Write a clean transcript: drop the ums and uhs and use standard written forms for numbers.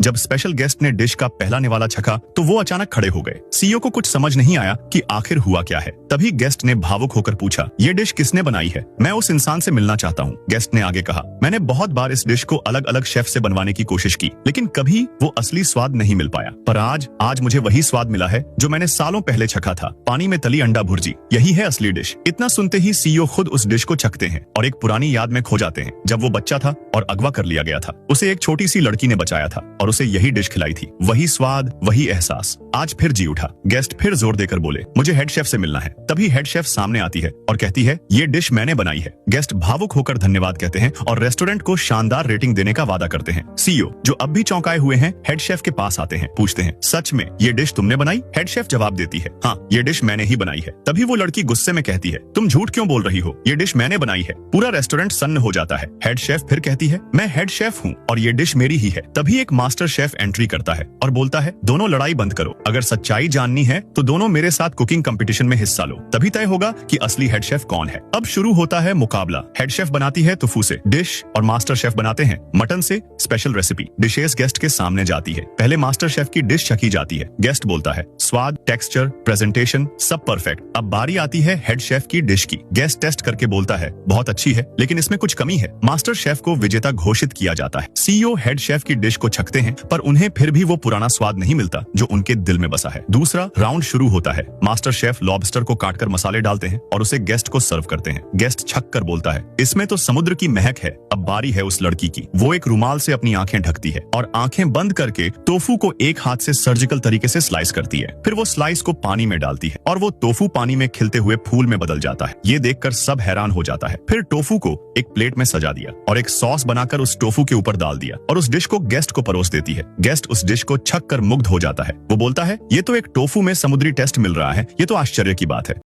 जब special guest ने dish का पहला निवाला छका तो वो अचानक खड़े हो गए। सीईओ को कुछ समझ नहीं आया कि आखिर हुआ क्या है। तभी गेस्ट ने भावुक होकर पूछा, ये डिश किसने बनाई है? मैं उस इंसान से मिलना चाहता हूँ। गेस्ट ने आगे कहा, मैंने बहुत बार इस डिश को अलग अलग शेफ से बनवाने की कोशिश की, लेकिन कभी वो असली स्वाद नहीं मिल पाया। पर आज मुझे वही स्वाद मिला है जो मैंने सालों पहले छका था, पानी में तली अंडा भुर्जी। यही है असली डिश। इतना सुनते ही सीईओ खुद उस डिश को चखते हैं और एक पुरानी याद में खो जाते हैं। जब वो बच्चा था और अगवा कर लिया गया था, उसे एक छोटी सी लड़की ने बचाया था और उसे यही डिश खिलाई थी। वही स्वाद, वही एहसास आज फिर जी उठा। गेस्ट फिर जोर देकर बोले, मुझे हेड शेफ से मिलना है। तभी हेड शेफ सामने आती है और कहती है, ये डिश मैंने बनाई है। गेस्ट भावुक होकर धन्यवाद कहते हैं और रेस्टोरेंट को शानदार रेटिंग देने का वादा करते हैं। सीईओ, जो अब भी चौंकाए हुए हैं, हेड शेफ के पास आते हैं, पूछते हैं, सच में ये डिश तुमने बनाई? हेड शेफ जवाब देती है, हाँ, ये डिश मैंने ही बनाई है। तभी वो लड़की गुस्से में कहती है, तुम झूठ क्यों बोल रही हो? ये डिश मैंने बनाई है। पूरा रेस्टोरेंट सन्न हो जाता है। हेड शेफ फिर कहती है, मैं हेड शेफ हूँ और ये डिश मेरी ही है। तभी एक मास्टर शेफ एंट्री करता है और बोलता है, दोनों लड़ाई बंद करो। अगर सच्चाई जाननी है तो दोनों मेरे साथ कुकिंग कंपटीशन में हिस्सा लो, तभी तय होगा कि असली हेड शेफ कौन है। अब शुरू होता है मुकाबला। हेड शेफ बनाती है टोफू से डिश और मास्टर शेफ बनाते हैं मटन से स्पेशल रेसिपी। डिशेस गेस्ट के सामने जाती है। पहले मास्टर शेफ की डिश चखी जाती है। गेस्ट बोलता है, स्वाद, टेक्सचर, प्रेजेंटेशन सब परफेक्ट। अब बारी आती है हेड शेफ की डिश की। गेस्ट टेस्ट करके बोलता है, बहुत अच्छी है, लेकिन इसमें कुछ कमी है। मास्टर शेफ को विजेता घोषित किया जाता है। सीईओ हेड शेफ की डिश को छकते हैं, पर उन्हें फिर भी वो पुराना स्वाद नहीं मिलता जो उनके दिल में बसा है। दूसरा राउंड शुरू होता है। मास्टर शेफ लॉबस्टर को काटकर मसाले डालते हैं और उसे गेस्ट को सर्व करते हैं। गेस्ट छक कर बोलता है, इसमें तो समुद्र की महक है। अब बारी है उस लड़की की। वो एक रुमाल से अपनी आंखें ढकती है और आंखें बंद करके टोफू को एक हाथ से सर्जिकल तरीके से स्लाइस करती है। फिर वो स्लाइस को पानी में डालती है और वो टोफू पानी में खिलते हुए फूल में बदल जाता है। ये देखकर सब हैरान हो जाता है। फिर टोफू को एक प्लेट में सजा दिया और एक सॉस बनाकर उस टोफू के ऊपर डाल दिया और उस डिश को गेस्ट को परोस देती है। गेस्ट उस डिश को छक कर मुग्ध हो जाता है। वो बोलता है, ये तो एक टोफू में समुद्री टेस्ट मिल रहा है, ये तो आश्चर्य की बात है।